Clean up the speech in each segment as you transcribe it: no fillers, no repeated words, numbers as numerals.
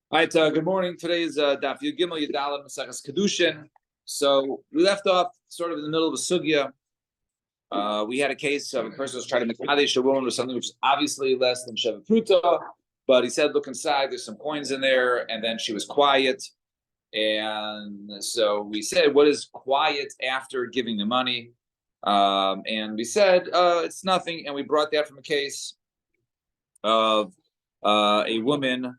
All right, good morning. Today is Daf Yomi Yadalam Maseches Kedushin. So we left off sort of in the middle of a sugya. We had a case of a person who was trying to mekadesh a woman with something which is obviously less than Sheva Pruta, but he said, look inside, there's some coins in there, and then she was quiet. And so we said, what is quiet after giving the money? And we said, it's nothing. And we brought that from a case of a woman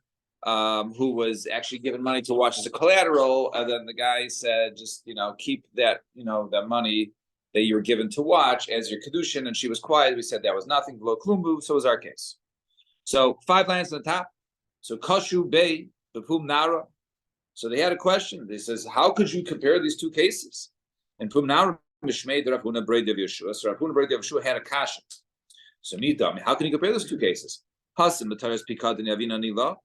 who was actually given money to watch as a collateral, and then the guy said, just keep that that money that you were given to watch as your kedushin, and she was quiet. We said that was nothing below klumbu, so was our case. So 5 lines on the top. So kashu bei b'pum nara. So they had a question. They says, how could you compare these two cases? And pum nara mishmei Rav Huna Brei of Yeshua. So Rav Huna Brei of Yeshua had a kasha. So nidam, how can you compare those two cases? Hasim b'taras pikad and yavina nila.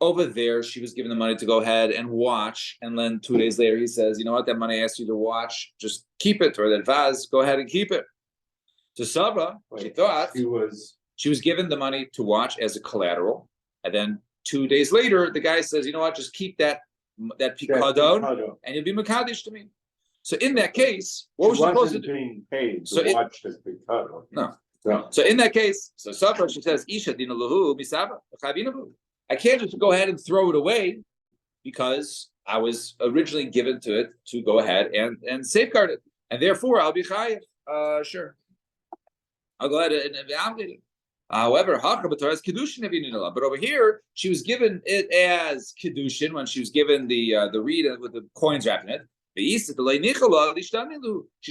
Over there, she was given the money to go ahead and watch. And then 2 days later, he says, you know what, that money I asked you to watch, just keep it. Or that vase, go ahead and keep it. To Sabra, she thought she was given the money to watch as a collateral. And then 2 days later, the guy says, you know what, just keep that pikadon and you'll be makadish to me. So in that case, what was she supposed to do? Being paid to watch this pikadon. No. So in that case, so Sabra, she says, Isha dina lahu misaba, I can't just go ahead and throw it away because I was originally given to it to go ahead and safeguard it. And therefore, I'll be chayiv. Sure. I'll go ahead and be obligated. However, but over here, she was given it as kedushin when she was given the reed with the coins wrapped in it. She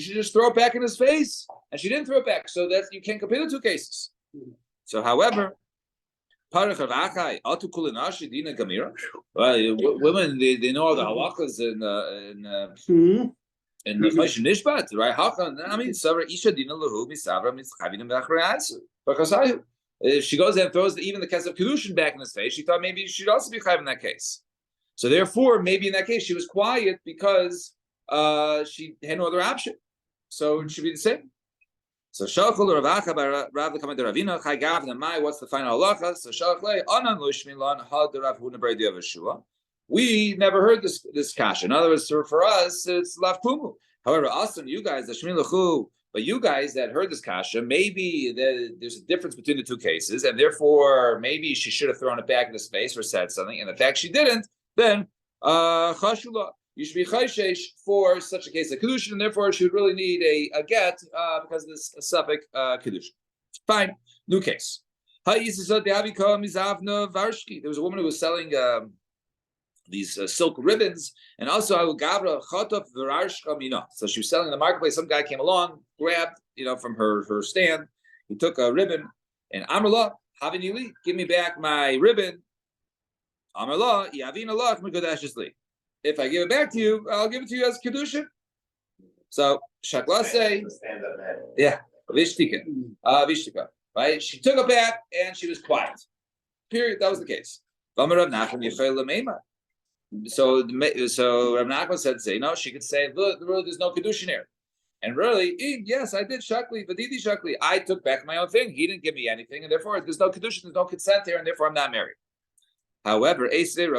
should just throw it back in his face, and she didn't throw it back. So that you can't compare the two cases. So, however, women, they know all the halachas in the Choshen Nishbat, right? I mean, if she goes and throws even the case of kedushin back in his face, she thought maybe she should also be chayiv in that case. So therefore, maybe in that case she was quiet because she had no other option. So it should be the same. So Shalchul Ravacha by Rav Kamad Ravina Chai Gav Namai. What's the final halacha? So Shalchlei Anan Lushmilan Had Rav Huna Brei of Yeshua. We never heard this kasha. In other words, for us, it's Lav Kumu. However, also you guys, the Shmin Lachu, but you guys that heard this kasha, maybe there's a difference between the two cases, and therefore maybe she should have thrown it back in his face or said something, and the fact she didn't, then Chashula. You should be chayshesh for such a case of kedushin, and therefore she would really need a get because of this suffix kedushin. Fine, new case. There was a woman who was selling these silk ribbons, and also so she was selling in the marketplace. Some guy came along, grabbed from her stand. He took a ribbon, and Amrullah, Havinili, give me back my ribbon. Amrullah, Yavina Lach Mikudashli. If I give it back to you, I'll give it to you as kedushin. So Shakla say, yeah, Vishtika, right? She took it back and she was quiet. Period. That was the case. So Rav Nachman said, say no. She could say, look, really, there's no kedushin here. And really, yes, I did shakli, vadidi shakli. I took back my own thing. He didn't give me anything, and therefore there's no kedushin, there's no consent here, and therefore I'm not married. However, person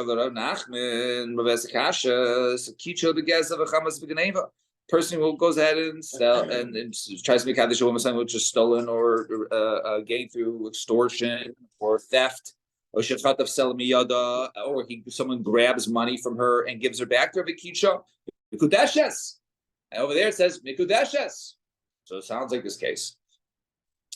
who goes ahead and sell and tries to make kaddish a woman which is stolen or gained through extortion or theft, or someone grabs money from her and gives her back to her vikisha, mikudeshes. And over there it says mikudeshes. So it sounds like this case.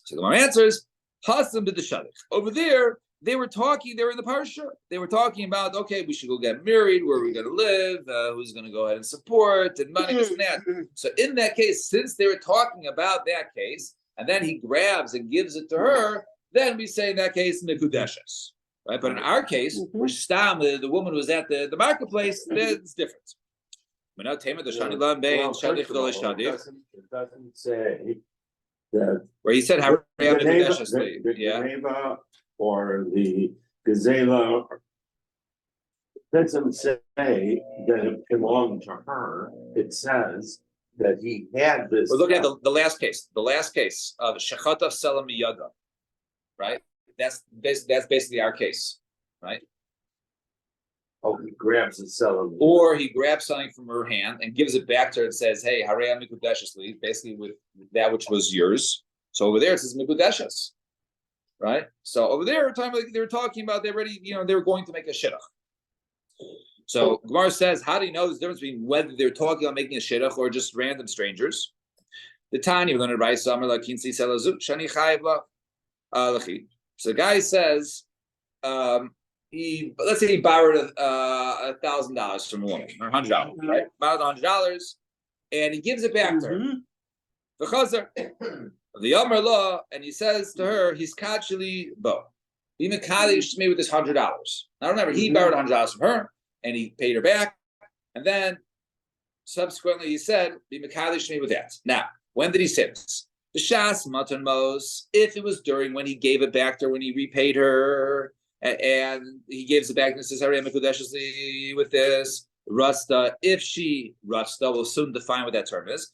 So the answer is hasim b'deshadik. Over there. They were in the parsha. They were talking about, okay, we should go get married, where are we going to live, who's going to go ahead and support, and money, this and that. So in that case, since they were talking about that case, and then he grabs and gives it to her, then we say in that case, mikudeshes. Right? But in our case, where Stam, the woman was at the marketplace, it's different. It doesn't say that. Where he said, how or the gazela doesn't say that it belonged to her. It says that he had this. We're looking at the last case. The last case of shechata selam miyada, right? That's basically our case, right? Oh, he grabs the seller. Or he grabs something from her hand and gives it back to her and says, "Hey, Harei Mikudeshes," basically with that which was yours. So over there it says Mikudeshes, right? So over there, they were talking about they already, they were going to make a shidduch. So Gemara says, how do you know the difference between whether they're talking about making a shidduch or just random strangers? The Tanya, we're going to write Samar la kinsi selazu shani chayiv la. So the guy says, let's say he borrowed $1,000 from a woman, or $100, right? Borrowed $100, and he gives it back to her. The chazer, the Yomer law, and he says to her, he's kachili bo. Be mekadesh me with this $100. Now remember, he borrowed $100 from her, and he paid her back, and then subsequently he said, "Be mekadesh me with that." Now, when did he say this? The shas matan mos. If it was during when he gave it back to her, when he repaid her, and he gives it back and says, "Harei mikudeshes with this." Rasta, if she Rasta, will soon define what that term is.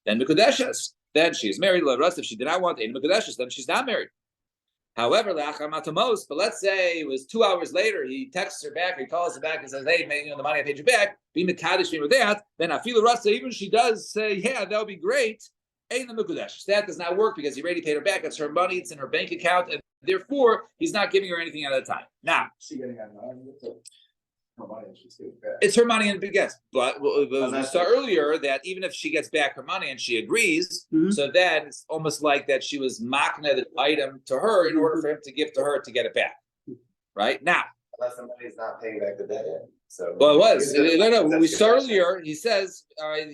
Then mikudeshes. Then she is married. Rasta, if she did not want any mikudeshes, then she's not married. However, but let's say it was 2 hours later, he texts her back, he calls her back and says, "Hey, man, the money I paid you back, be mekadesh me with that." Then afilu rasta, even she does say, "Yeah, that would be great." Ain't the mikudesh. That does not work because he already paid her back. It's her money. It's in her bank account, and therefore he's not giving her anything at a time. Now, it's her money and yes, but we saw earlier that even if she gets back her money and she agrees, so then it's almost like that she was makna the item to her in order for him to give to her to get it back. Right now, unless somebody's not paying back the debt yet. So well, it was no. We saw earlier. He says, right?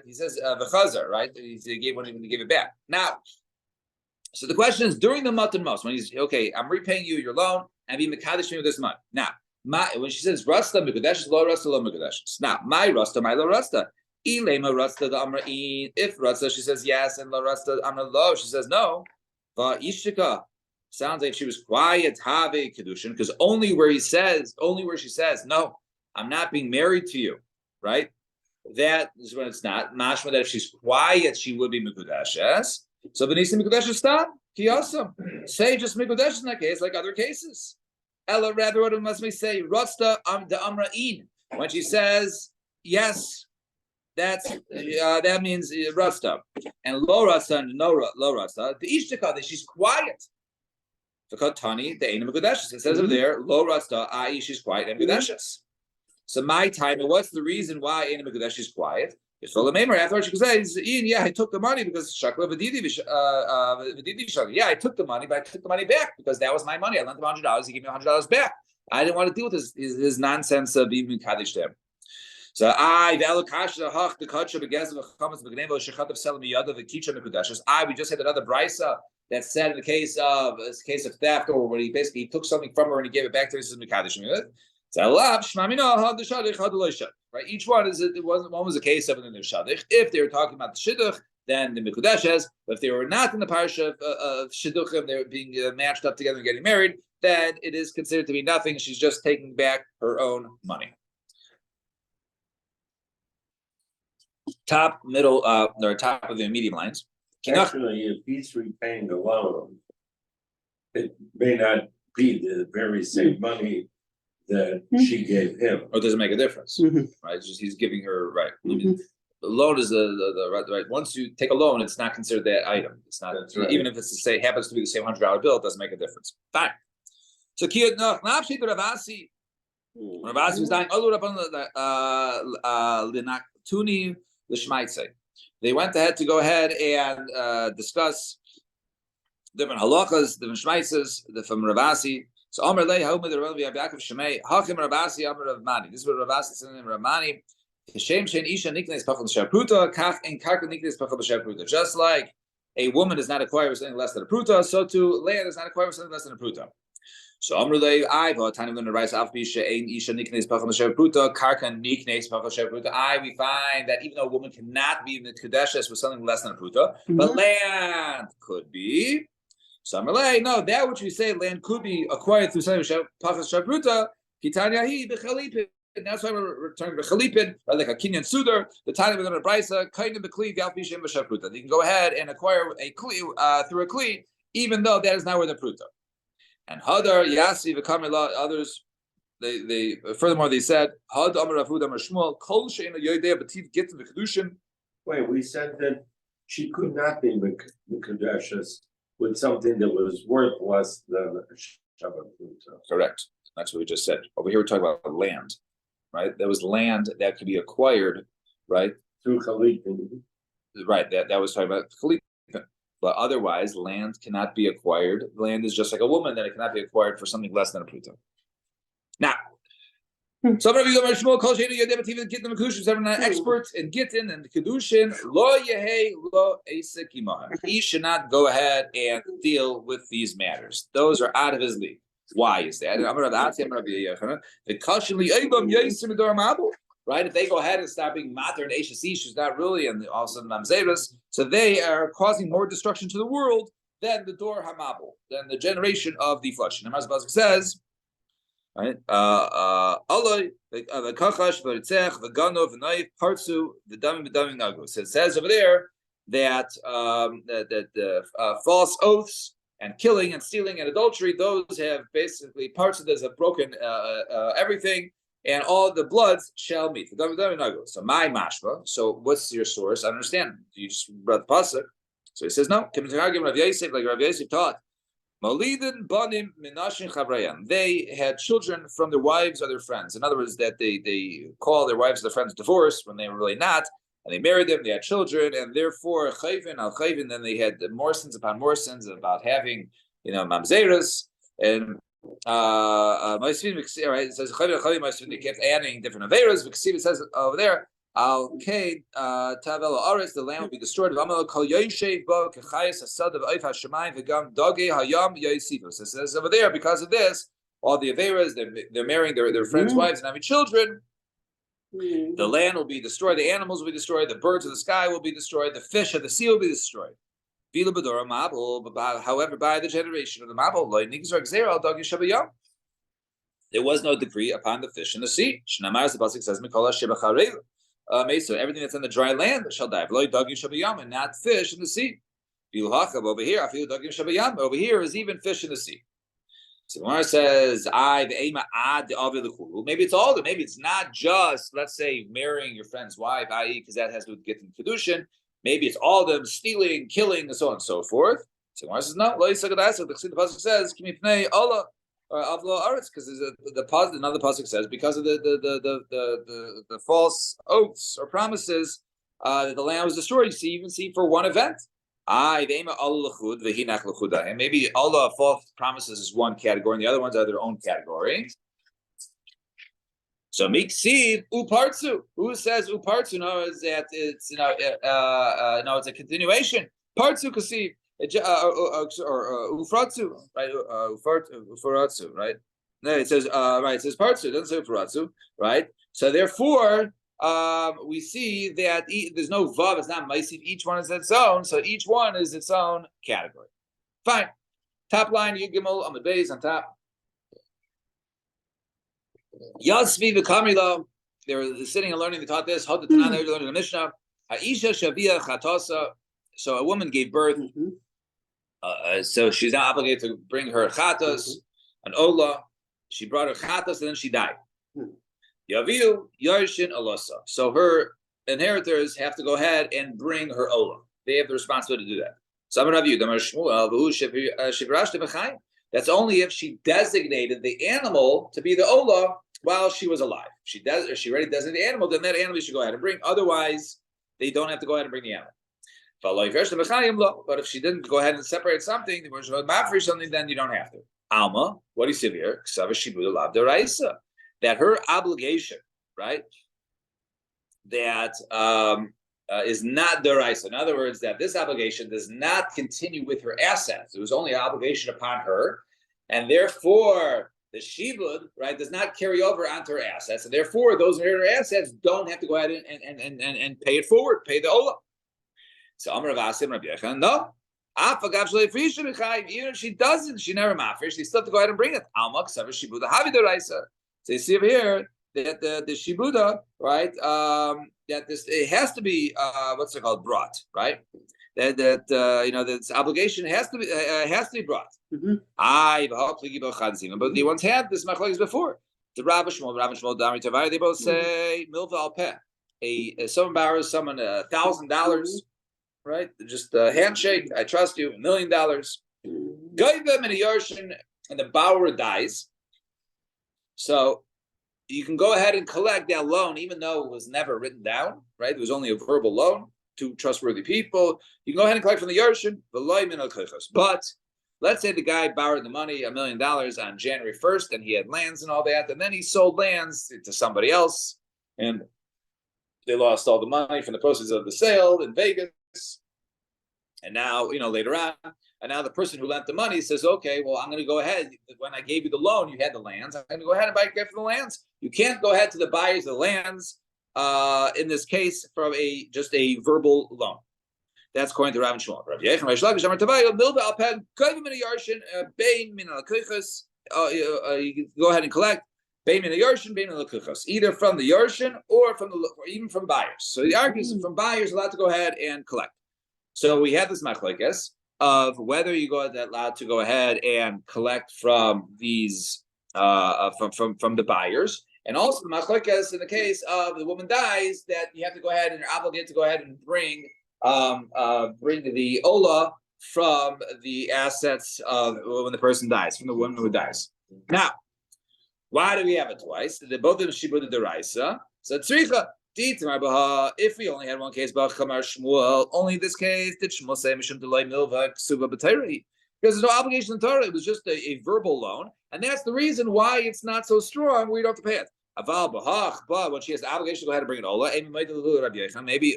He says v'chazer, right? He gave when he gave it back. Now, so the question is during the matan mos when he's okay, I'm repaying you your loan and be mekadesh me with this money. Now, when she says rasta mikudeshes, lo rasta lo mikudeshes. Now, my rasta, my lo rasta. Ilema rasta the amra in. If rasta, she says yes, and lo rasta amra lo, she says no. Ishtika. Sounds like she was quiet, have kedushin, because only where she says, no, I'm not being married to you, right? That is when it's not. Mashma that if she's quiet, she would be mikudeshes. So Benisi mikudeshes stop. Kiyasam. Say just mikudeshes in that case, like other cases. Ella rather what must we say? Rasta the amra'in. When she says yes, that means rasta. And lo rasta and no lo rasta. The ishtika that she's quiet. Tani, the Aina Mikudeshes. It says over there, Lo Rasta, i.e., she's quiet and Mikudeshes. So my time, what's the reason why Aina Mikudeshes is quiet? It's full of Maimer. Afterwards, she says, Ian, yeah, I took the money because Shakla Vididi Shakla. Yeah, I took the money, but I took the money back because that was my money. I lent him $100. He gave me $100 back. I didn't want to deal with his nonsense of being Kaddish to him. So we just had another brisa that said in the case of theft or when he basically took something from her and he gave it back to her. This is Mekadesh. Right? Each one was a case of it in the shadich. If they were talking about the shidduch, then the Mikudeshes. But if they were not in the parsha of shidduchim, they were being matched up together and getting married, then it is considered to be nothing. She's just taking back her own money. Top, middle, or top of the medium lines. Actually, if he's repaying the loan, it may not be the very same money that she gave him. Or it doesn't make a difference, right? It's just he's giving her, right. I mean, the loan is the right. Once you take a loan, it's not considered that item. It's not, right. Even if it's the same, happens to be the same $100 bill, it doesn't make a difference. Fine. So Kiyad Noch, Nafshi Ravasi. Ravasi was dying. Linaktuni l'shmaitze. They went ahead to go ahead and discuss different halachas, different shmaitzes from Ravasi. So Amar Lei Haumad Rav Yaakov Shemei Hachim Ravasi Amar Rav Mani. This is what Ravasi said in Rav Mani. Hashem Shein Isha Niknes Pachal B'Shar Kach in Karka Niknes Pachal B'Shar. Just like a woman does not acquire with something less than a pruta, so too land does not acquire with something less than a pruta. So Amar Lei Aiva Tani going to rise Av Bisha Ein Isha Niknes Pachal B'Shar Karka Niknes Pachal B'Shar. We find that even though a woman cannot be in the Kadeshes with something less than a pruta, but land could be. So Amalei, no, that which we say land could be acquired through something pachas shabruta, kitanyahi b'chalipin. And that's why we're returning to chalipin, like a kinyan sudar. The time we're going to brisa kind of bekli galpishem b'shabruta. You can go ahead and acquire a kli through a kli, even though that is not where the pruta. And hadar yasi v'kamerla, others they furthermore they said Had Amar Rav Huda Amar Shmuel Kol She'ena Yodei B'Tiv Gittin V'Kedushin. Wait, we said that she could not be Mekudeshes with something that was worth less than Shabbat Pluto. Correct. That's what we just said. Over here we're talking about land, right? There was land that could be acquired, right? Through Chalithin. Right. That was talking about Khalifa. But otherwise, land cannot be acquired. Land is just like a woman, that it cannot be acquired for something less than a Pluto. Now, some of you are Shmuel Kol She'ena Yodei B'Tiv Gittin V'Kedushin. Everyone an expert in Gittin and Kedushin. Lo Yehei Lo Eisek Imahem. He should not go ahead and deal with these matters. Those are out of his league. Why is that? Right? If they go ahead and start being mater and Ashes issues, not really, and also Mamzeras, so they are causing more destruction to the world than the Dor Hamabel, than the generation of the flesh. And Amaz Bazik says, right? Aloi, the Kachash, Varitzech, the Ganov, the Knife, Partsu, the Damim, Nagu. So it says over there that false oaths and killing and stealing and adultery, those have basically parts of this have broken everything, and all the bloods shall meet. So my mashma. So what's your source? I understand. You just read the pasuk. So he says no. Like Rav Yosef taught. They had children from their wives or their friends. In other words, that they call their wives or their friends divorced when they were really not, and they married them. They had children, and therefore chayvin al chayvin. Then they had more sins upon more sins about having, mamzeras and. Right, it says they kept adding different averas. It says over there, the land will be destroyed. So it says over there, because of this, all the averas, they're marrying their friends' wives and having children. The land will be destroyed. The animals will be destroyed. The birds of the sky will be destroyed. The fish of the sea will be destroyed. However, by the generation of the Mabul, there was no decree upon the fish in the sea. The pasuk says, so everything that's in the dry land shall die. And not fish in the sea. Over here is even fish in the sea. So the Gemara says, maybe it's all. Maybe it's not just, let's say, marrying your friend's wife, i.e., because that has to get in Kedushin. Maybe it's all of them stealing, killing, and so on and so forth. So Gemara says, no, the pasuk says, Allah because another pasuk says, because of the false oaths or promises that the land was destroyed. You even see for one event. And maybe Allah false promises is one category, and the other ones are their own category. So miksiv upartsu. Who says upartsu? No, is that it's no, it's a continuation. Partsu kasiv or ufratsu, right? Ufaratsu, right? No, it says right. It says partsu. It doesn't say ufaratsu, right? So therefore, we see that there's no vav. It's not maisiv. Each one is its own. So each one is its own category. Fine. Top line, Yigimel on the base on top. Yasvi v'kamila. They were sitting and learning. They taught this. How the Tanan they learned the Mishnah. Ha'isha shavia chatasa. So a woman gave birth. So she's not obligated to bring her chatas, an ola. She brought her chatas and then she died. Yaviu yarshin alasa. So her inheritors have to go ahead and bring her ola. They have the responsibility to do that. That's only if she designated the animal to be the ola while she was alive. If she already designated the animal, then that animal should go ahead and bring. Otherwise, they don't have to go ahead and bring the animal. But if she didn't go ahead and separate something, then you don't have to. Alma, what do you see here? That her obligation, right? That is not deraisa. In other words, that this obligation does not continue with her assets. It was only an obligation upon her, and therefore the shibud, right, does not carry over onto her assets, and therefore those in her assets don't have to go ahead and pay it forward, pay the olah. So Amar Rav Asim Rabbi Yechon, no. Even if she doesn't, she never mafresh. She still have to go ahead and bring it. Alma ksav shibuda havi deraisa. So you see over here that the shibuda, right? That it has to be what's it called, brought, right? That this obligation has to be brought. But the ones had this machlokes before. The Rav Shmuel, Dami Tavari, they both say milva al peh. Someone borrows someone $1,000, right? Just a handshake. I trust you. $1 million. Gave them in a yarshin, and the borrower dies. So you can go ahead and collect that loan, even though it was never written down, right? It was only a verbal loan to trustworthy people. You can go ahead and collect from the yarshin, but let's say the guy borrowed the money, $1 million on January 1st, and he had lands and all that, and then he sold lands to somebody else, and they lost all the money from the proceeds of the sale in Vegas. And now, later on, and now the person who lent the money says, okay, well, I'm going to go ahead. When I gave you the loan, you had the lands. I'm going to go ahead and buy for the lands. You can't go ahead to the buyers of the lands, in this case, from just a verbal loan. That's according to Rav Shmuel. You can go ahead and collect either from the yarshin or even from buyers. So the argument is from buyers allowed to go ahead and collect. So we have this machlokes of whether you allowed to go ahead and collect from these from the buyers, and also the machlokes in the case of the woman dies that you have to go ahead and you're obligated to go ahead and bring the ola from the assets of when the person dies, from the woman who dies. Now, why do we have it twice? They both of them shibud deraisa. So tzricha. If we only had one case, only this case did Shmuel say mishum delay milva ksuba b'teiri, because there's no obligation in Torah. It was just a verbal loan, and that's the reason why it's not so strong. We don't have to pay it. Aval b'hach, but when she has the obligation to go ahead and bring it ola, maybe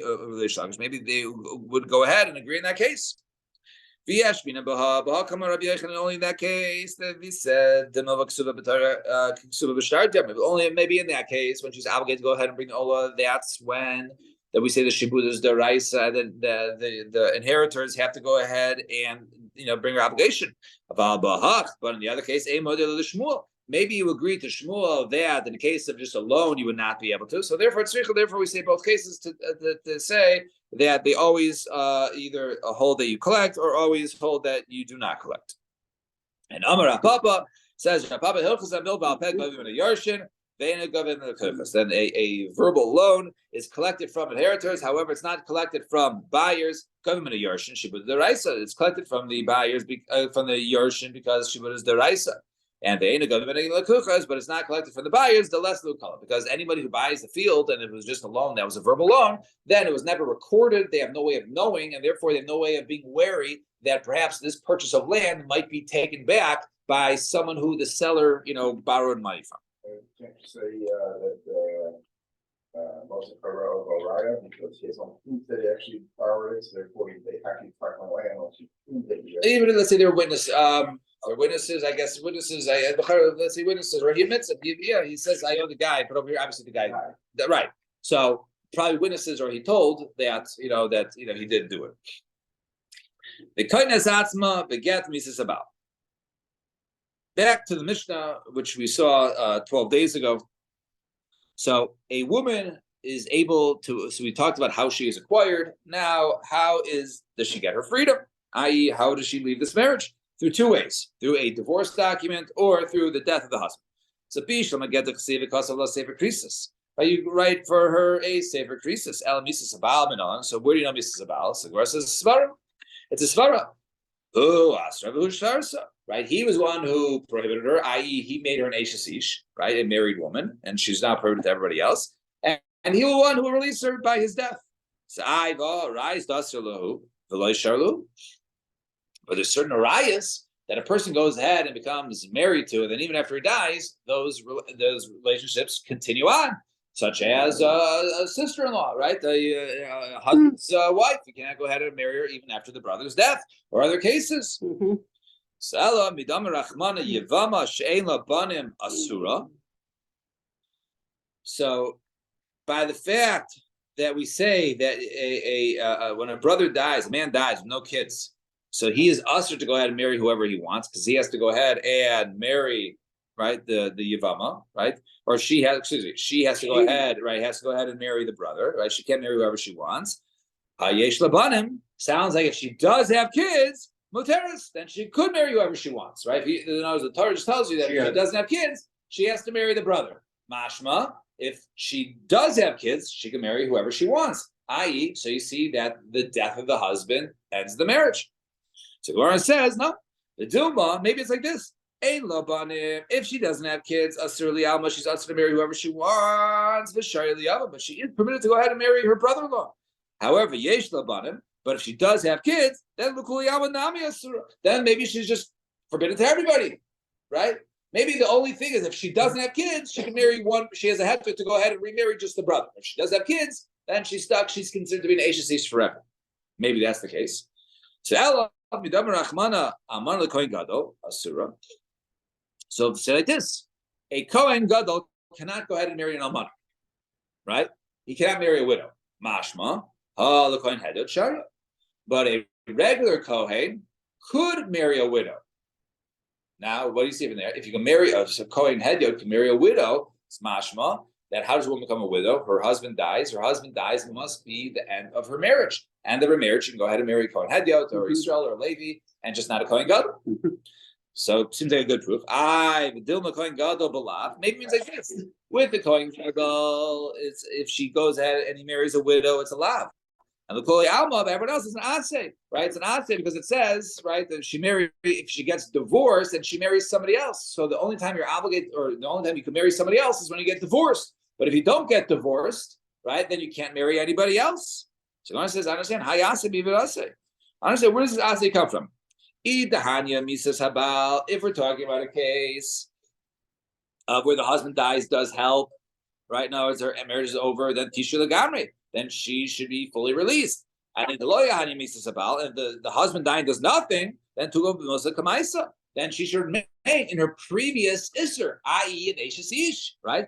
they would go ahead and agree in that case. Only in that case that we said only maybe in that case when she's obligated to go ahead and bring the ola, that's when that we say the shibud is deraisa, and the inheritors have to go ahead and bring her obligation. But in the other case, maybe you agree to Shmuel that in the case of just a loan you would not be able to. So therefore we say both cases to say that they always either hold that you collect or always hold that you do not collect. And Amar Papa says, then a verbal loan is collected from inheritors. However, it's not collected from buyers. It's collected from the buyers, from the yarshin, because shibud is deraisa. And the but it's not collected from the buyers, the less color, because anybody who buys the field and it was just a loan that was a verbal loan, then it was never recorded. They have no way of knowing, and therefore they have no way of being wary that perhaps this purchase of land might be taken back by someone who the seller, borrowed money from. Can't you say that most of Raya, because he has on proof that he actually borrowed it, so therefore they actually park on land on proof that he even let's say they're witness. Or witnesses, I guess witnesses. Let's say witnesses, or he admits it. He says, "I owe the guy," but over here, obviously, the guy, right? So probably witnesses, or he told that he didn't do it. The kindness atzma beget misas about. Back to the Mishnah, which we saw 12 days ago. So a woman is able to. So we talked about how she is acquired. Now, does she get her freedom? I.e., how does she leave this marriage? Through two ways: through a divorce document or through the death of the husband. So, sefer krisis. You write for her a sefer krisis. El misas abal minon. So, where do you know misas abal? So, where says svara? It's a svara. Right? He was one who prohibited her, i.e., he made her an ish, right, a married woman, and she's now prohibited to everybody else. And he was one who released her by his death. So, but there's certain arayas that a person goes ahead and becomes married to, and then even after he dies, those relationships continue on, such as a sister-in-law, right? A husband's wife. You cannot go ahead and marry her even after the brother's death, or other cases. So by the fact that we say that when a brother dies, a man dies with no kids, so he is usher to go ahead and marry whoever he wants, because he has to go ahead and marry, right, the Yavama, right? Or she has to go ahead, right, has to go ahead and marry the brother, right? She can't marry whoever she wants. Yesh labanim sounds like if she does have kids, muteris, then she could marry whoever she wants, right? In other words, the Torah just tells you that if she doesn't have kids, she has to marry the brother. Mashma, if she does have kids, she can marry whoever she wants. I.e., so you see that the death of the husband ends the marriage. So Gemara says, no, the Dilma, maybe it's like this. If she doesn't have kids, Asur Lialma, she's asked to marry whoever she wants, but she is permitted to go ahead and marry her brother-in-law. However, Yesh Labanim, but if she does have kids, then maybe she's just forbidden to everybody, right? Maybe the only thing is if she doesn't have kids, she can marry one. She has a heter to go ahead and remarry just the brother. If she does have kids, then she's stuck. She's considered to be an Eishes Ish forever. Maybe that's the case. So say like this: a Kohen Gadol cannot go ahead and marry an almana, right? He cannot marry a widow. Mashma, the Kohen Hedot Shara. But a regular Kohen could marry a widow. Now, what do you see from there? If you can marry a Kohen Hedot can marry a widow, it's mashma. That how does a woman become a widow? Her husband dies. Her husband dies must be the end of her marriage. End of her marriage, she can go ahead and marry Kohen Hedot or Israel or Levi, and just not a Kohen Gadol. So it seems like a good proof. Dilma Kohen Gadol belav. Maybe it means like this. With the Kohen Gadol, it's if she goes ahead and he marries a widow, it's a lav. And the Koli Alma of everyone else is an Aseh, right? It's an Aseh because it says, right, that if she gets divorced and she marries somebody else. So the only time you're obligated, or the only time you can marry somebody else is when you get divorced. But if you don't get divorced, right, then you can't marry anybody else. So Gemara says, I understand. Hayaseh b'ivir Aseh. I understand. Where does this Aseh come from? Idahanya misas habal. If we're talking about a case of where the husband dies, does help, right? Now, as her marriage is over, then Tishu Lagamri. Then she should be fully released. And if the husband dying does nothing, then then she should remain in her previous isser, i.e. an Eishes Ish, right?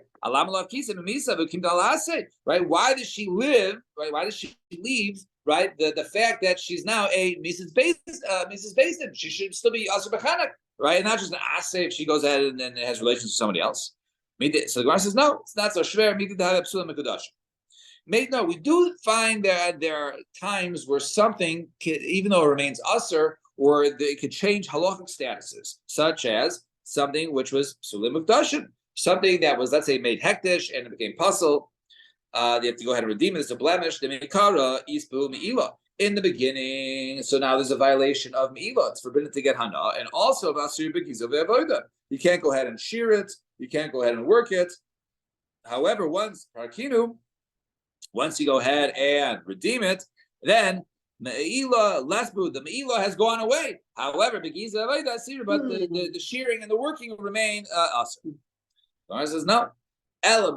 Right? Why does she live? Right? Why does she leave? Right? The fact that she's now a Mrs. Basin, she should still be Asur B'chanak, right? And not just an Aseh if she goes ahead and has relations with somebody else. So the Gemara says, no, it's not so shver. No, we do find that there are times where something, even though it remains usher, or it could change halachic statuses, such as something which was psulim mukdashim, something that was, let's say, made hektish and it became puzzle. They have to go ahead and redeem it. It's a blemish. The mikara ispu meila in the beginning. So now there's a violation of meila. It's forbidden to get hana, and also of asur b'kizav ve'avoda. You can't go ahead and shear it. You can't go ahead and work it. However, once you go ahead and redeem it, then me'ila lesbu, the me'ila has gone away. However, but the shearing and the working remain asur. Gemara says no. So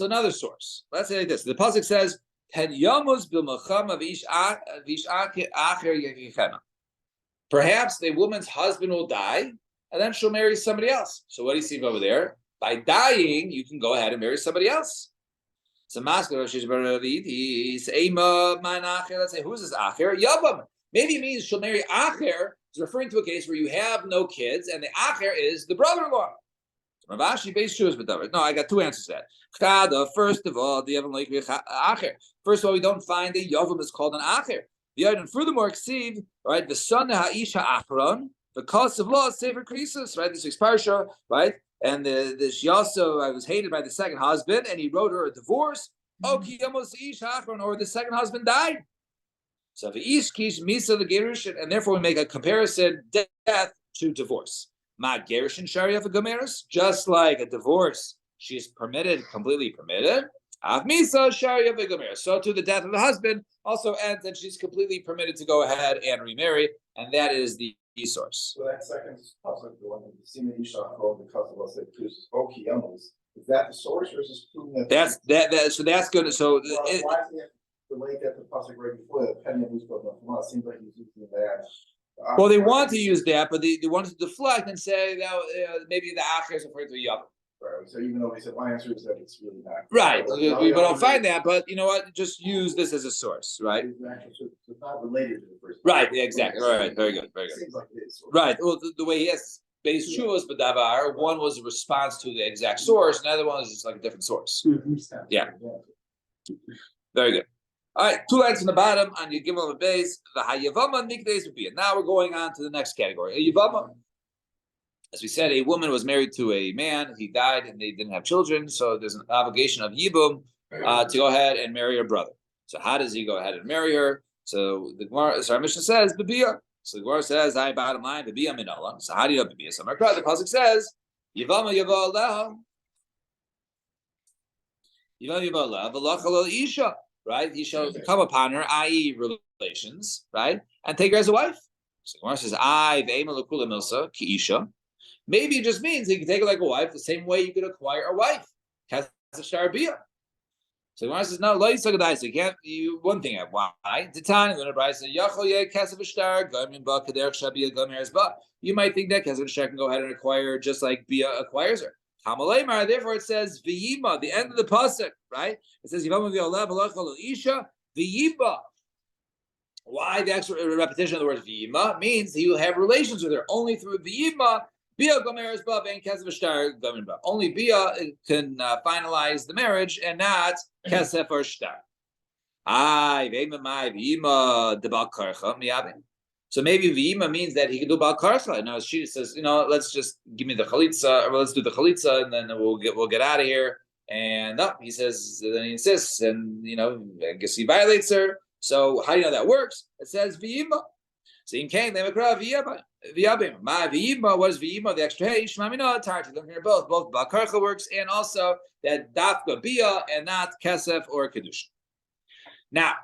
another source. Let's say like this. The pasuk says, perhaps the woman's husband will die, and then she'll marry somebody else. So what do you see over there? By dying, you can go ahead and marry somebody else. So let's say, who's this acher? Yabam. Maybe it means she'll marry acher. It's referring to a case where you have no kids, and the acher is the brother-in-law. No, I got two answers to that. First of all, we don't find the Yavam is called an acher. And furthermore, right, the son of Ha'isha Achron, the cause of law is Sefer Krisus, right? This is Parsha, right? And this Yosef was hated by the second husband, and he wrote her a divorce. Or the second husband died. So and therefore we make a comparison death to divorce. Just like a divorce, she's permitted, completely permitted. So to the death of the husband also ends, and she's completely permitted to go ahead and remarry, and that is the source. So that second pasuk, the one that the Sina Yishach called the Kasav said is that the source, or is this proving that? So that's good. So why does he have to relate that to the pasuk right before that? Penny of it seems like he's using that. Well, they want to use that, but they want to deflect and say that maybe the acher is referring to a yavam. Right. So even though they said my answer is that it's really not. Right. We don't find that, but you know what? Just use this as a source, right? It's not related to the first. Right. Exactly. All right. Very good. Very good. Seems like it is. Right. Well, the way he has base shuvas, but davar, one was a response to the exact source, and the other one is just like a different source. Yeah. Very good. All right, 2 lines from the bottom on your Gimel base. The Hayavama Mikdays would be it. Now we're going on to the next category. A Yavama. as we said, a woman was married to a man, he died, and they didn't have children, so there's an obligation of Yibum to go ahead and marry her brother. So how does he go ahead and marry her? So the Gemara, so our Mishnah says, Bibiyah. So the Gemara says, I bottom line, Bibiyah minola. So how do you know Bibiyah? So the pasuk says, Yivama Yava Aleha. Yivama Yava Aleha, V'lach Alel Isha. Right? He shall come upon her, i.e., relations, right? And take her as a wife. So the Gemara says, I Ve'ema L'kula Milsa, Ki Isha. Maybe it just means he can take her like a wife, the same way you could acquire a wife. Has a sharbiyah. So the Gemara says, no, lo yisagadai. So you can't. One thing. Why? The time when a bride says, "Yachol yeh kesef v'shtar gamin ba kader shabiyah gamer ba." You might think that kesef v'shtar can go ahead and acquire just like bia acquires her. Tamalemar. Therefore, it says v'yima. The end of the pasuk, right? It says yivam v'yolav v'lachol isha v'yima. Why the extra repetition of the word v'yima means he will have relations with her only through v'yima. Bia gomeres ba ben kesef v'shtar gamin ba. Only bia can finalize the marriage and not kesef or shtar. So maybe v'yima means that he can do bal karcha. Now she says, let's just give me the chalitza, or let's do the chalitza, and then we'll get out of here. And no, he says, then he insists, and I guess he violates her. So how do you know that works? It says v'yima. So in Cain, they make v'yabim. My v'yima, what is v'yima? The extra hey, shmamina, tarti. Look here, both bal karcha works, and also that dafka bia and not kesef or kedusha. Now,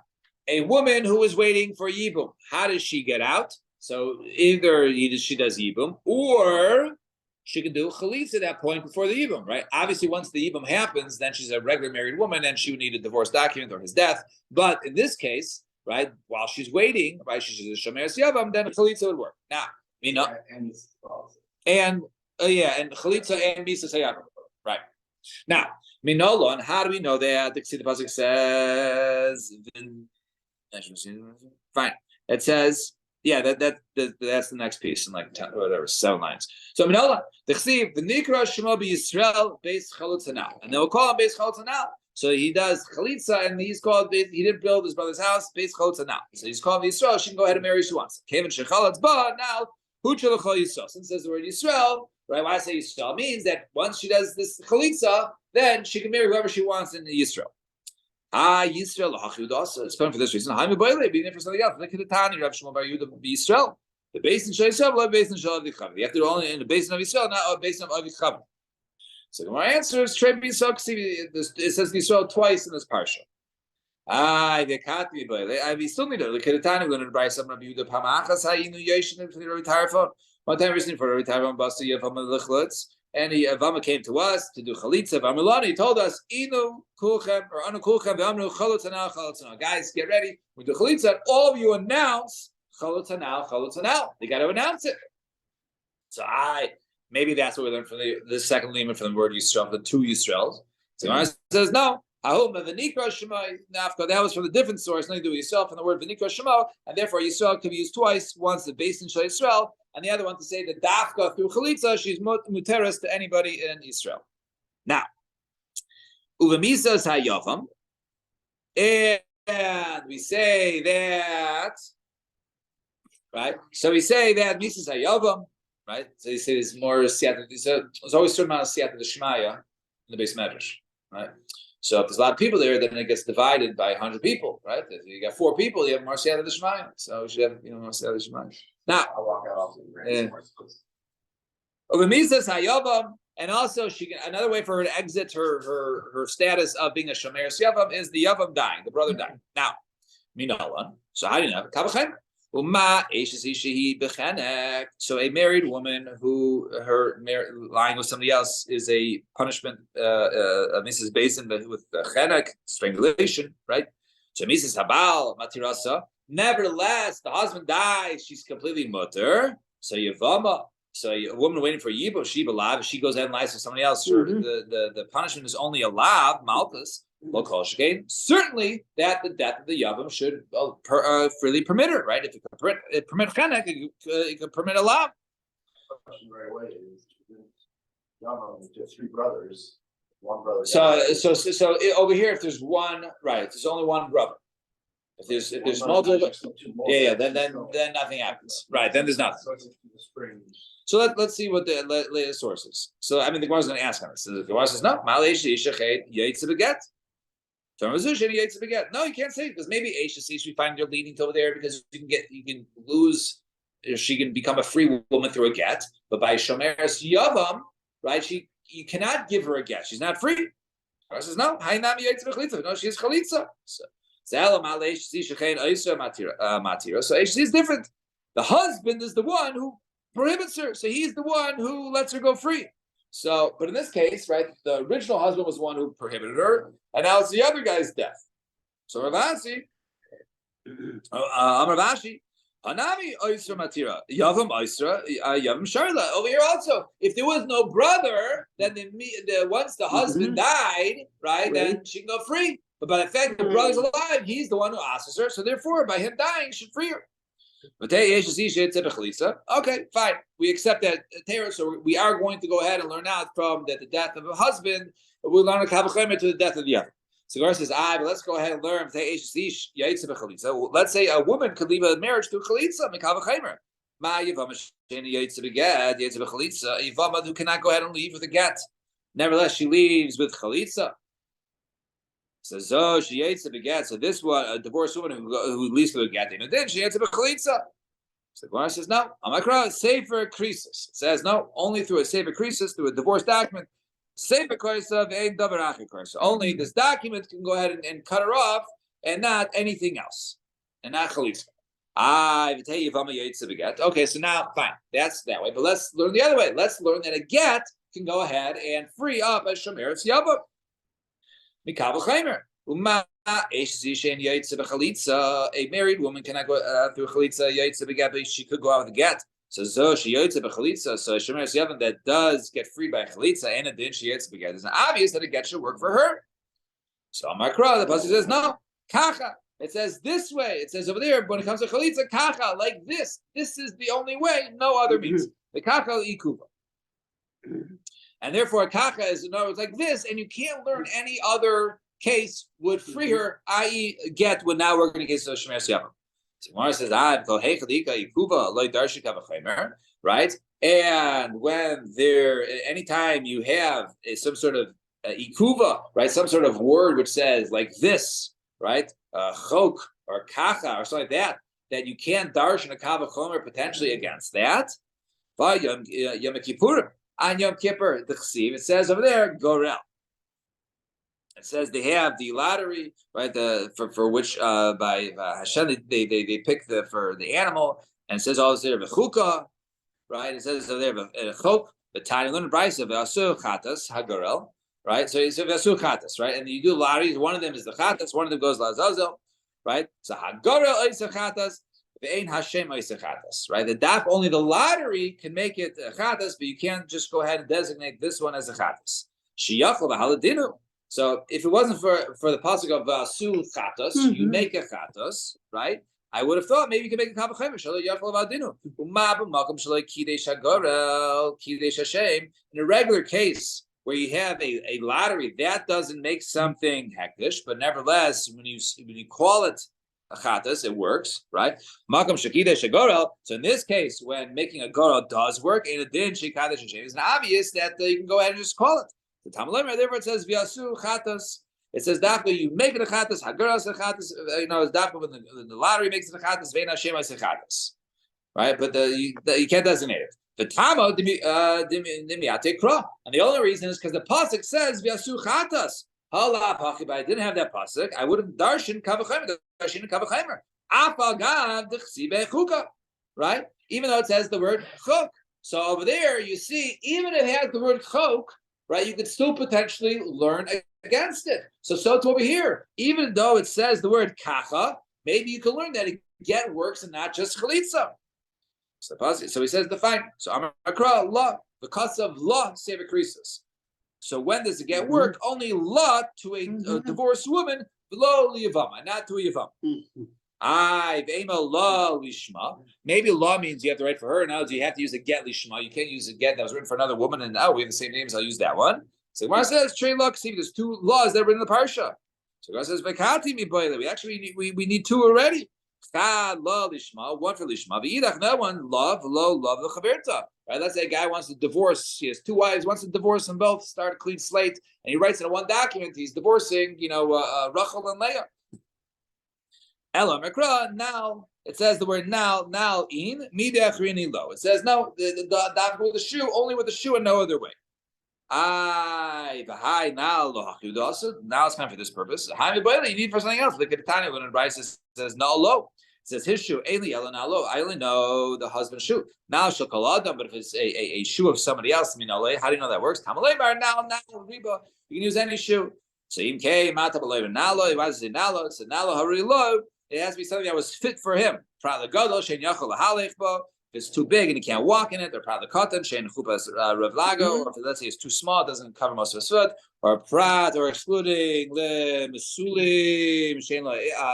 a woman who is waiting for yibum, how does she get out? So either she does yibum, or she can do chalitza at that point before the yibum, right? Obviously, once the yibum happens, then she's a regular married woman, and she would need a divorce document or his death. But in this case, right, while she's waiting, right, she's a shomer yavam, then chalitza would work. Now, and chalitza and misa yavam, right? Now, minolon, how do we know that? The pasuk says, fine. It says, that's the next piece in like 10, whatever, 7 lines. So minolon, the chsiv, the nikra shemo b'Yisrael beis chalitza now, and they will call him beis chalitza now. So he does chalitza, and he didn't build his brother's house beis chalitza now. So he's called Yisrael. She can go ahead and marry who she wants. Kevin shechalatz ba now. Since there's the word Yisrael, right? Why I say Yisrael means that once she does this chalitza, then she can marry whoever she wants in Yisrael. Yisrael also. It's fun for this reason. Being there for something else. Look at the Tani, Rav Shmuel Bar Yehuda Yisrael. The basin shel Yisrael, not basin shel Avichav. You have to only in the basin of Yisrael, not a basin of Avichav. So the answer is Trey Yisrael. It says Yisrael twice in this parsha. We still need to look at the time. We're going to buy some of you the Pamachas. One time recently for the Tyrone Basta Yavam Lichlitz, and Avama came to us to do Chalitza. Vamalani he told us, Inu Kulchem or Anu Kulchem Vamnu Chalitza now. Guys, get ready. We do Chalitza. All of you announce Chalitza now. They got to announce it. So maybe that's what we learned from the second limit from the word Yisrael, the two Yisraels. So Gemara says no. That was from a different source. Nothing to do with Yisrael from the word V'nikra Shemo, and therefore Yisrael can be used twice. Once the basin shel Yisrael, and the other one to say that dafka through chalitza she's muteres to anybody in Israel. Now, uvamisas hayavam, and we say that, right? So we say that misas hayavam, right? So you say there's more siyata. There's always a certain amount of siyata d'shmaya in the base medrash, right? So if there's a lot of people there, then it gets divided by 100 people, right? If you got 4 people, you have more siyata d'shmaya. So we should have, more siyata d'shmaya. Now, I'll walk out also. And also, she can, another way for her to exit her status of being a shomer yavam is the yavam dying, the brother dying. Now, minolan. So how do you know? So a married woman who lying with somebody else is a punishment, Mrs. Basin with chenek, strangulation, right? So Mrs. Habal matirasa. Nevertheless, the husband dies; she's completely mutter. So yavama. So a woman waiting for yibum, she belav. If she goes ahead and lies with somebody else, the punishment is only a lav malchus. Certainly, that the death of the yavam should freely permit her, right? If it could permit chenek, it could permit a lav. Question right away is yavam is just 3 brothers, 1 brother. So over here, if there's one, right? There's only one brother. If there's multiple, yeah, then nothing happens. Right, then there's nothing. So let's see what the latest source is. So I mean, the Gemara is going to ask on this. So the Gemara says no. No, you can't say it because maybe Aisha we find you're leading to over there because you can lose. She can become a free woman through a get, but by Shomeres Yavam, right? You cannot give her a get. She's not free. Gemara says no. No, she is chalitza. So Aisha is different. The husband is the one who prohibits her, so he's the one who lets her go free. So, but in this case, right, the original husband was the one who prohibited her, and now it's the other guy's death. So Ravasi, Amravashi, Hanami Oisra Matira, Yavam Oisra, Yavam Sharla. Over here also, if there was no brother, then once the husband died, right, then she can go free. But by the fact the brother's alive, he's the one who asks her, so therefore, by him dying, she should free her. Okay, fine. We accept that, so we are going to go ahead and learn out from that the death of a husband, we learn a kavachemer to the death of the other. So Gemara says, but let's go ahead and learn. Let's say a woman could leave a marriage through chalitza, kavachemer. Yivama who cannot go ahead and leave with a get. Nevertheless, she leaves with chalitza. So she ate to beget. So this one, a divorced woman who leaves to a get, and then she ate to bechalitza. So the Gemara says no. Amakra sefer krisis. It says no, only through a sefer krisis, through a divorce document. Sefer krisis ain't davar acher krisis. Only this document can go ahead and cut her off, and not anything else, and not chalitza. Okay, so now fine, that's that way. But let's learn the other way. Let's learn that a get can go ahead and free up a shomeres yavah. A married woman cannot go through chalitza. She could go out with a get. So she yotze b'chalitza. So shemeres yavam that does get freed by chalitza, and then she yotze b'get. It's obvious that a get should work for her. So Makra, the pasuk says no. Kacha. It says this way. It says over there when it comes to chalitza, kacha like this. This is the only way. No other means. The kacha ikuva. And therefore, a kacha is in other words like this, and you can't learn any other case would free her, i.e., get when now we're going to get to Shemeres Yavam. So Gemara says, right? And when anytime you have some sort of ikuva, right, some sort of word which says like this, right, chok or kacha or something like that you can't darshan a kavachomer potentially against that. Yom Kippurim. On Yom Kippur, the Chsiv, it says over there, Gorel. It says they have the lottery, right? For which by Hashem they pick for the animal, and it says also there v'chuka, right? It says over there v'chok, the tiny little price of v'asur chatas hagorel, right? So it's v'asur chatas, right? And you do lotteries. One of them is the chatas, one of them goes lazazel, right? So hagorel oisach chatas. Hashem right? The daf only the lottery can make it a chatas, but you can't just go ahead and designate this one as a chatas. Shiyachol b'haladinu. So if it wasn't for the pasuk of su chatas, you make a chatas, right? I would have thought maybe you could make a kavachemer shaloi yachol b'haladinu. Uma b'makom shaloi kidesh hagorel kidesh Hashem. In a regular case where you have a lottery, that doesn't make something hektish, but nevertheless, when you call it a chatas, it works, right? Makam shakidesh agorel. So in this case, when making a gorel does work, in a din shikadesh Hashem, it's obvious that you can go ahead and just call it. The Talmud therefore it says v'yasu chatas. It says dafka you make it a chatas, hagorel a chatas. It's dafka when the lottery makes it a chatas, vein Hashem as a chatas, right? But you can't designate it. The Tama dimiate kra, and the only reason is because the pasuk says v'yasu chatas. If I didn't have that pasuk, I would have darshan kavachemer. Right? Even though it says the word chok. So over there, you see, even if it has the word chok, right, you could still potentially learn against it. So it's over here. Even though it says the word kacha, maybe you can learn that it get works and not just chalitza. So he says the fine. So Amakra law, because of law, save a krisis. So when does it get work? Only law to a divorced woman, below liyavama, not to a yavam. Law lishma. Maybe law means you have to write for her. Now you have to use a get lishma. You can't use a get that was written for another woman. And we have the same names. I'll use that one. So Gemara says trey law. See, there's two laws that are written in the parsha. So God says, "Vekati mi boile." We need two already. Chad lo lishma, one for lishma. V'idach, no one love the chaverta. Right? Let's say a guy wants to divorce. He has two wives, wants to divorce them both, start a clean slate, and he writes in one document he's divorcing, Rachel and Leah. Ela Mekra, now it says the word now in midachrini lo. It says no, with the shoe, only with the shoe and no other way. V'hai now lo hachudasu. Now it's time for this purpose. You need for something else. Look at the Tanya when it says no lo. It says his shoe. Eli ela now lo. I only know the husband's shoe. Now shokaladam, but if it's a shoe of somebody else, how do you know that works? Tamalei bar now riba. You can use any shoe. So imkei mata b'leiv now lo. Why does it now lo? It says now lo hari lo. It has to be something that was fit for him. If it's too big and he can't walk in it, or prat cotton, shein chupas revlago, or if let's say it's too small, it doesn't cover most of his foot, or prat, or excluding le misulim, shein lo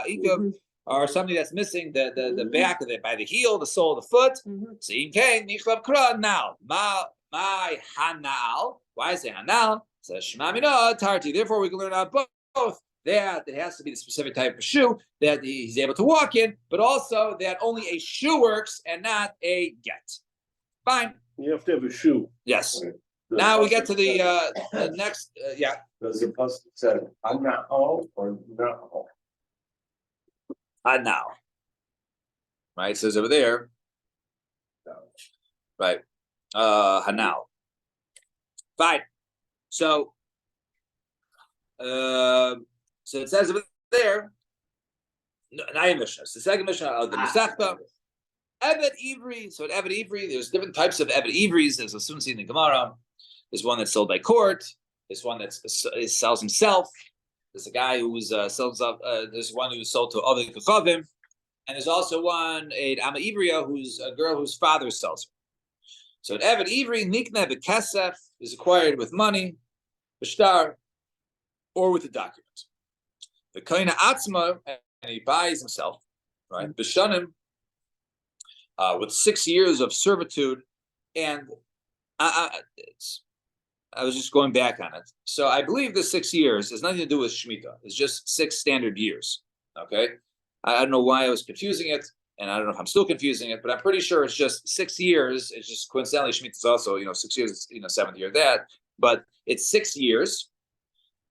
ikam, or something that's missing the back of it by the heel, the sole of the foot. So in kain nichlav kra now my hanal. Why is it hanal? Says shmamina tarti. Therefore, we can learn out both. That it has to be the specific type of shoe that he's able to walk in, but also that only a shoe works and not a get. Fine. You have to have a shoe. Yes. Now we get to the next. Yeah. Does the pasuk say "anao" or "nao"? Now. Right. It says over there. Right. Hanal. Fine. So. So it says over there, Nayim Mishnah. The second Mishnah of the Masechta, Evet Ivri. So at Evet Ivri, there's different types of Evet Ivris. There's a soon seen in the Gemara. There's one that's sold by court. There's one that sells himself. There's a guy who's sells up. There's one who's sold to other Kachavim, and there's also one a Ama Ivriya who's a girl whose father sells her. So at Evet Ivri, Nikne Bekesef is acquired with money, B'shtar, or with a document. The Kaina Atzma, and he buys himself, right? Bishanim, with 6 years of servitude, and I was just going back on it. So I believe the 6 years has nothing to do with Shemitah. It's just 6 standard years. Okay, I don't know why I was confusing it, and I don't know if I'm still confusing it, but I'm pretty sure it's just 6 years. It's just coincidentally Shemitah is also 6 years. It's 7th year of that, but it's 6 years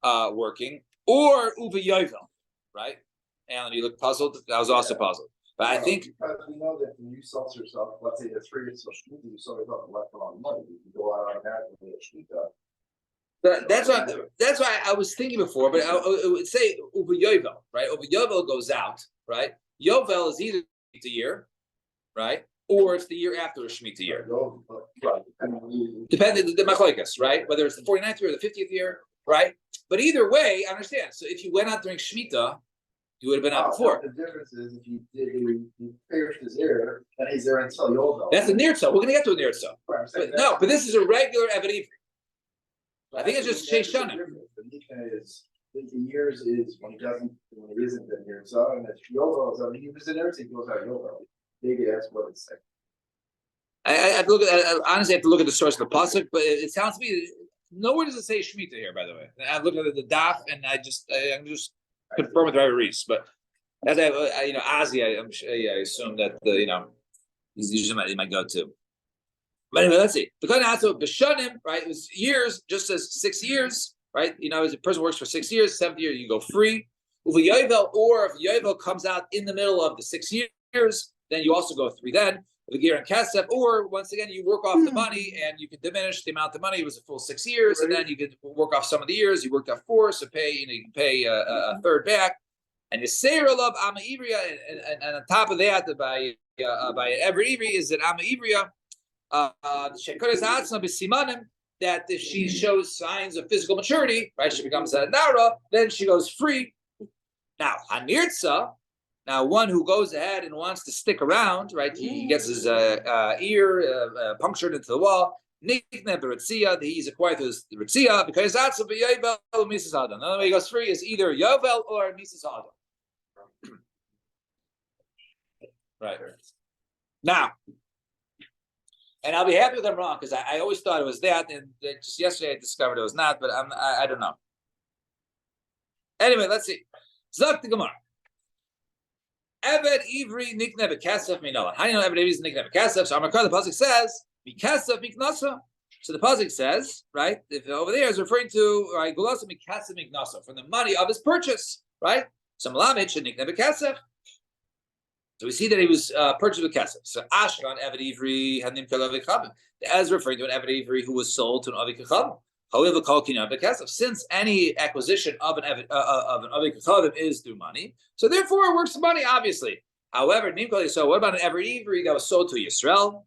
working. Or Uva Yovel, right? Alan, you look puzzled. I was also puzzled. But I think because we know that when you sell yourself, let's say there's 3 years of Shemitah, you sell yourself left a lot of money. You can go out automatically at Shemitah. that's why I was thinking before, but I would say Uva Yovel, right? Uva Yovel goes out, right? Yovel is either the year, right? Or it's the year after a Shemitah year. Depending the machlokes, right? Whether it's the 49th year or the 50th year, right? But either way, I understand. So if you went out during Shemitah, you would have been out before. The difference is if you finished his ear, then he's there until Yovel. That's a Nirtza. We're going to get to a Nirtza. But this is a regular Evet Ivri. I think it's just Sheish Shanim. The Nikah is 50 years is when he isn't in Nirtza, and it's Yovel. So when he was in Nirtza, he goes out Yovel. Maybe that's what it's saying. I have to look at. Honestly, I have to look at the source of the pasuk, but it sounds to me. Nowhere does it say Shemitah here, by the way. I looked at the daf, and I'm just confirm with Rabbi Reese. But as Ozzy, I assume that he's usually he might go too. But anyway, let's see. The kind of also b'shanim, right? It was years, just as 6 years, right? As a person works for 6 years, 7th year you go free. Or if Yovel comes out in the middle of the 6 years, then you also go 3 then. The gear and kasef, or once again, you work off the money and you can diminish the amount of money. It was a full 6 years, and then you can work off some of the years. You worked off 4, so you can pay a third back. And the seir of Ama Ivriya, and on top of that, by every Ivri is that Ama Ivriya, that if she shows signs of physical maturity, right, she becomes a Nara, then she goes free. Now, Hanirtza. Now, one who goes ahead and wants to stick around, right? He gets his ear punctured into the wall. He's acquired his Ritzia because that's a Yovel or Mrs. Adam. Another way he goes free is either Yovel or Mrs. Adam. Right. Now, and I'll be happy with them wrong because I always thought it was that, and just yesterday I discovered it was not. But I don't know. Anyway, let's see. Zok the Gemara. Eved Ivri Nikne Bekesef Minolan. How do you know Eved Ivri is Nikne Bekesef? So Amakar, the pasuk says Mikesef Miknasa. So the pasuk says, right? If over there is referring to right Gulasa Mikesef Miknasa from the money of his purchase, right? So Malamit should Nikne Bekesef. So we see that he was purchased with kesef. So Ashkan Eved Ivri Hanim Kalav Kechavim. As referring to an Eved Ivri who was sold to an Avi Kechavim. However, called Kinyan Bekesef. Since any acquisition of an Avi Kechavim is through money, so therefore it works for money, obviously. However, so what about an Eved Ivri that was sold to Yisrael?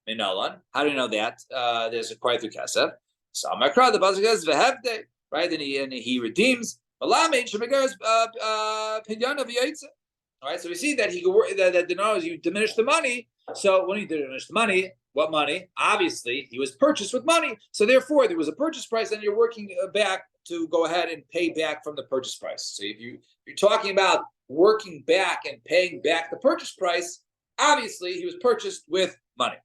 Minolan. How do you know that? There's acquired through kesef. So Makra, the pasuk says vehevde, right? And he redeems. Malamid shemigars pinyan of yaitza. All right, so we see that you diminish the money. So when you diminish the money, what money? Obviously, he was purchased with money. So therefore, there was a purchase price, and you're working back to go ahead and pay back from the purchase price. So if you're talking about working back and paying back the purchase price, obviously he was purchased with money.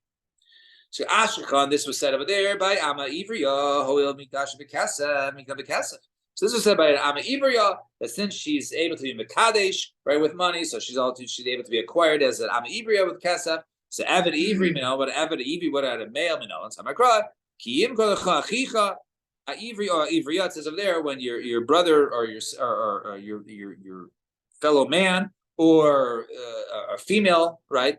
So Ashkan, this was said over there by Ama Ivriya, Hoil Mikash Bekasef. So this was said by Ama Ivriya that since she's able to be Mekadesh, right, with money, so she's able to be acquired as an Ama Ivriya with Kasef. So Eved Ivri, what Eved Ivri, what had a male, and Samakra, Kiyim Kolacha Achicha, Ivri or Ivriya, it says over there when your brother or your fellow man or a female, right,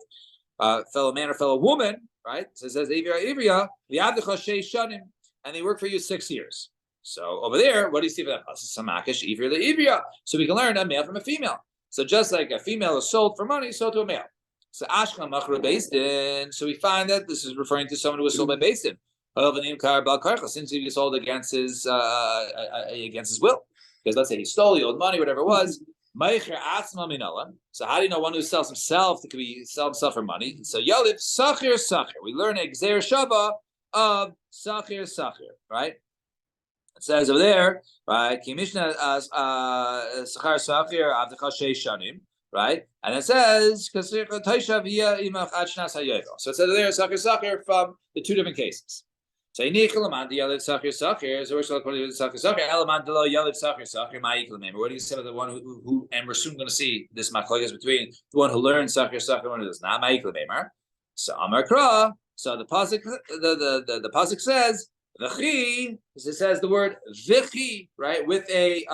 fellow man or fellow woman, right, so it says Ivriya, V'yavdecha Shei Shanim, and they work for you 6 years. So over there, what do you see for that? Samakish Ivriya Ivriya. So we can learn a male from a female. So just like a female is sold for money, sold to a male. So Ashkan Machra Beis Din. So we find that this is referring to someone who was sold by Beis Din. Since he was sold against his will, because let's say he stole, he owed money, whatever it was. So how do you know one who sells himself to sell himself for money? So Yalif Sachir Sachir. We learn a Gzer Shava of Sachir Sachir, right? It says over there, right? Kimishna Sachar Sachir Avdecha Shei Shanim. Right, and it says so it says there Sachir from the two different cases. So what do you say about the one who and we're soon going to see this machlokes between the one who learns Sachir and one who does not. So Amar Kra. So the pasuk the pasuk says v'chi. It says the word v'chi, right, with a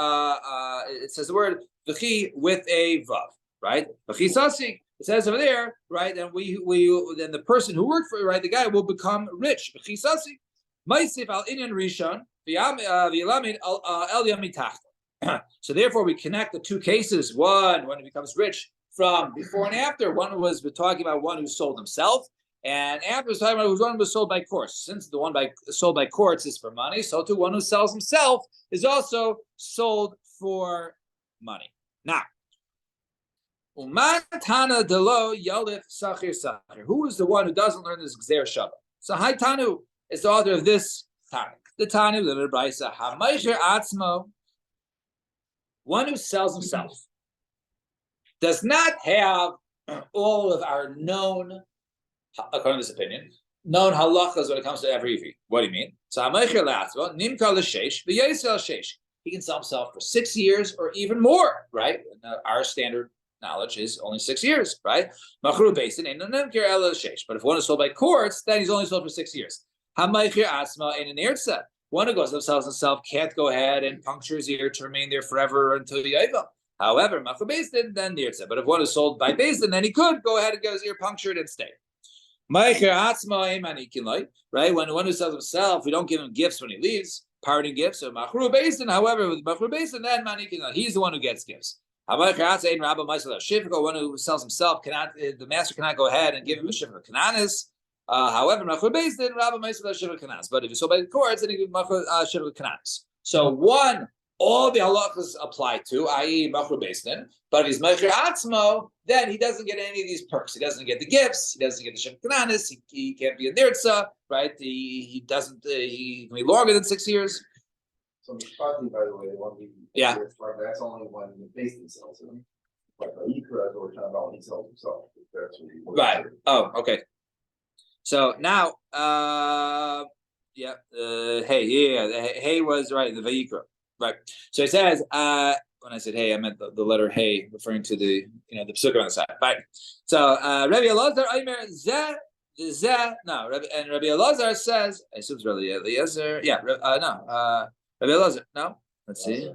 it says the word v'chi with a vav. Right, it says over there, right, and then the person who worked for right, the guy will become rich. So therefore, we connect the two cases. One, when he becomes rich from before and after. One was we're talking about one who sold himself, and after was talking about one who was sold by courts. Since the one sold by courts is for money, so too one who sells himself is also sold for money. Now. Who is the one who doesn't learn this Gzer Shava? So Hai Tanu is the author of this Tanu. The Tanu, the Brisa, Hamaycher Atzmo, one who sells himself, does not have all of our known, according to this opinion, known halachas when it comes to every Ivri. What do you mean? So Hamaycher Atzmo, Nimka L'Sheish, V'Yisrael Sheish. He can sell himself for 6 years or even more, right? Our standard knowledge is only 6 years, right? But if one is sold by courts, then he's only sold for 6 years. One who goes themselves himself can't go ahead and puncture his ear to remain there forever until the Yaiva. However, then nirtza. But if one is sold by Beis Din, then he could go ahead and get his ear punctured and stay. Right? When one who sells himself, we don't give him gifts when he leaves, parting gifts. So Machru Beis Din, however, with Machru Beis Din, then he's the one who gets gifts. One who sells himself the master cannot go ahead and give him a shivra kananis. However, but if you sold by the courts, then he give shivra kananis. So all the halachas apply to, i.e., machru beis din. But if he's machru atzmo, then he doesn't get any of these perks. He doesn't get the gifts. He doesn't get the shivra kananis. He can't be a nirtza, right? He doesn't. He can be longer than 6 years. So Mishpati, by the way, the one that's only when the Beis Din sells him. But the Ikra, we're talking about when he sells himself. That's what he right. Oh, okay. So now, Hey was right. The Vayikra, right? So it says, when I said hey, I meant the letter hey, referring to the the psukim on the side. Fine. So Rabbi Elazar Aimer Zeh no, and Rabbi Elazar says I assume it's Rabbi Eliezer. Yeah, Rabbi Elazar. No, let's see.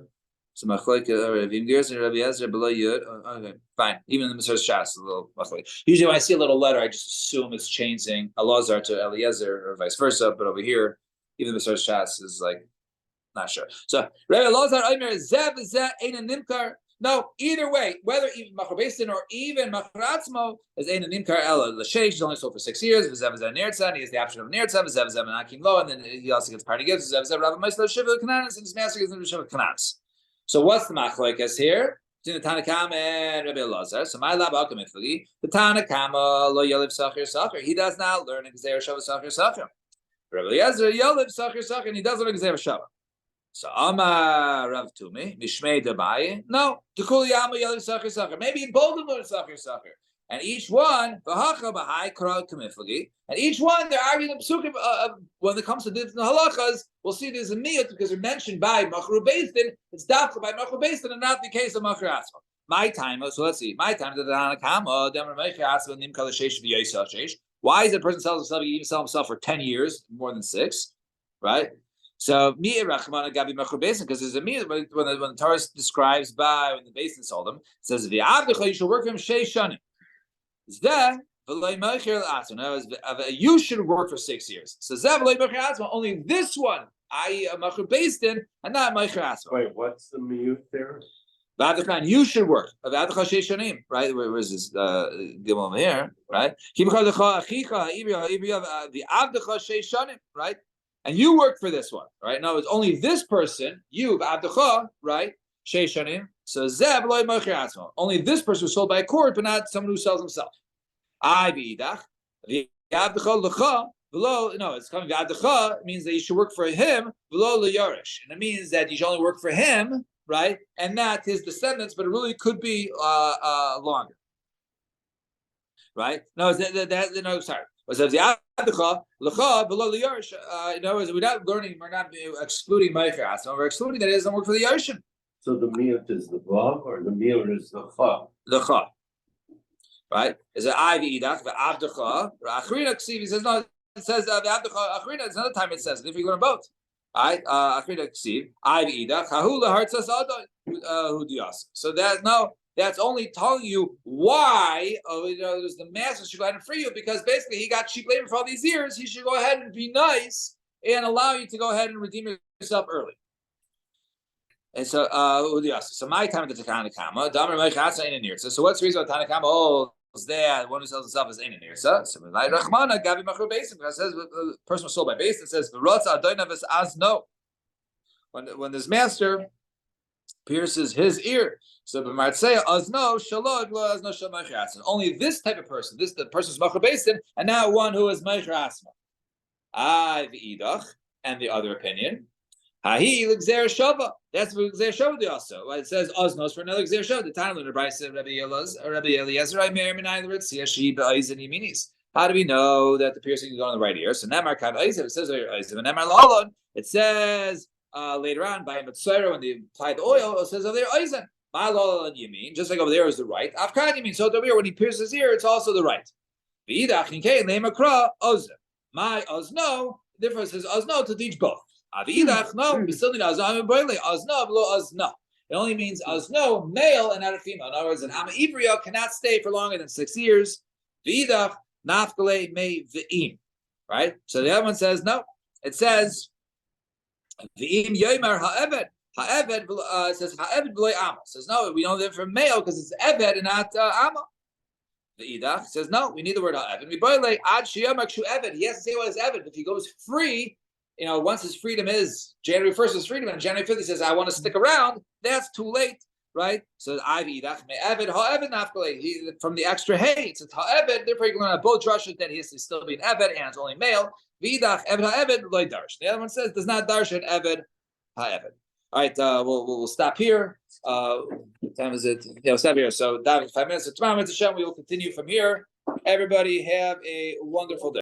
So Machloek Ravim Gears and Rabbi Elazar below Yud. Okay, fine. Even in the Mesilas Shas, a little Machloek. Usually when I see a little letter, I just assume it's changing Elazar to Eliezer or vice versa. But over here, even the Mesilas Shas is like not sure. So Rabbi Elazar Aimer Zeh Zeh Ein Nimkar. No, either way, whether even Machar Beis Din or even Machar Atzmo is Ein Nimkar Ela L'Sheish. He's only sold for 6 years. V'zev Zev Nirtza, and he has the option of Nirtza. V'zev Zev Anakim Lo, and then he also gets party gifts. V'zev Zev Rabbi Meisler Shiva Kananis, and his master gives him the Shiva Kananis. So what's the Machloekas here? Between the Tanakama and Rabbi Elazar. So my lab alchemically, the Tanakama Lo Yoliv Sachir Sachir. He does not learn Gzeir Shava Sachir Sachir. Rabbi Elazar Yoliv Sachir Sachir, and he does learn Gzeir Shava. So Amar Rav Tumi Mishmei Dabai. No, Tukul Yama Yoliv Sachir Sachir. Maybe in both of them learn Sachir Sachir. And each one, and each one, they're arguing the psukim. When it comes to different halachas, we'll see there's a miyut because they're mentioned by Machar Beis Din. It's dafka by Machar Beis Din and not the case of Machar Atzma. My time, so let's see. My time, the Tanakama, Demar Machar Atzma, Nim Kalashesh v'Yosach. Why is a person sells himself? He even sell himself for 10 years, more than 6, right? So Mir Rachman Gabi Machar Beis Din, because there's a miyut when the Torah describes by when the Beis Din sold him, it says v'Avdecha you should work for him 6 shanim. You should work for 6 years. So only this one, I Machar Beis Din, and not Machar Atzma. Wait, what's the mute there? You should work. Right? Where's this Gimel over here? Right? Right? And you work for this one, right? No, it's only this person, you, right? So Zeb loy Machar Atzma. Only this person was sold by a court, but not someone who sells himself. No, it's coming v'avdecha means that you should work for him below leyarish, and it means that you should only work for him, right, and not his descendants, but it really could be longer, right? No, no, sorry. In other words, we're not excluding Machar Atzma. We're excluding that it doesn't work for the Yarshim. So the miyut is the vav or the miyut is the cha? The cha. Right? Is it I v'idach v'avdecha? Achrina ksiv. He says no. It says v'avdecha achrina. It's another time it says it. If you learn both, right? Achrina ksiv. I v'idach hahula hartzas adon hudiyas. So that's only telling you why. There's the master should go ahead and free you because basically he got cheap labor for all these years. He should go ahead and be nice and allow you to go ahead and redeem yourself early. And so, so my time at the Tanakama, Damar Machar Atzma Ein Nirtza. So what's the reason why Tanakama holds that one who sells himself is Ein Nirtza? So like Rachmana Gabi Machar Beis Din, because it says the person was sold by Beis Din. It says V'rotza Adoinav as no. When this master pierces his ear, so b'martzei azno shalod lo azno shal Machar Atzma. Only this type of person, the person's Machar Beis Din, and now one who is Machar Atzma. V'idach, and the other opinion. Hahi l'gzeir shava. That's for l'gzeir shava also. It says osnos for another gzeir shava. The time of the Brisa Rabbi Eliezer Aimer Minai l'ritzia she be'oizen yiminis. How do we know that the piercing is going on the right ear? So Nemar Kav Oizev. It says Oizev. And Nemar Lalon. It says later on by Mitzvah when they apply the oil. It says over there Oizen. My Lalon Yamin. Just like over there is the right. Afkan Yamin. So over here when he pierces his ear, it's also the right. V'idach Ninkei Nemar Kra Ozev. My Ozno. The difference is Ozno to teach both. Avidach, no, we still need azno azno below azno. It only means azno, male and not a female. In other words, an ama ivriya cannot stay for longer than 6 years. Vidach nafkale me v'im. Right? So the other one says no. It says v'im yomer ha'eved. Ha'eved says ha'eved below ama. Says no, we know that for male because it's eved and not ama. The idach says no, we need the word ha'eved. We boile ad shiyamak shu eved. He has to say what is eved. If he goes free. Once his freedom is January 1st is freedom, and January 5th he says, I want to stick around, that's too late, right? So from the extra hay, it's ha'eved, therefore you can learn both drushes that he has to still be an eved and it's only male. V'idach eved ha'eved loy darsh. The other one says does not darsh an eved ha'eved. All right, we'll stop here. What time is it? Yeah, we'll stop here. So 5 minutes to tomorrow, we will continue from here. Everybody have a wonderful day.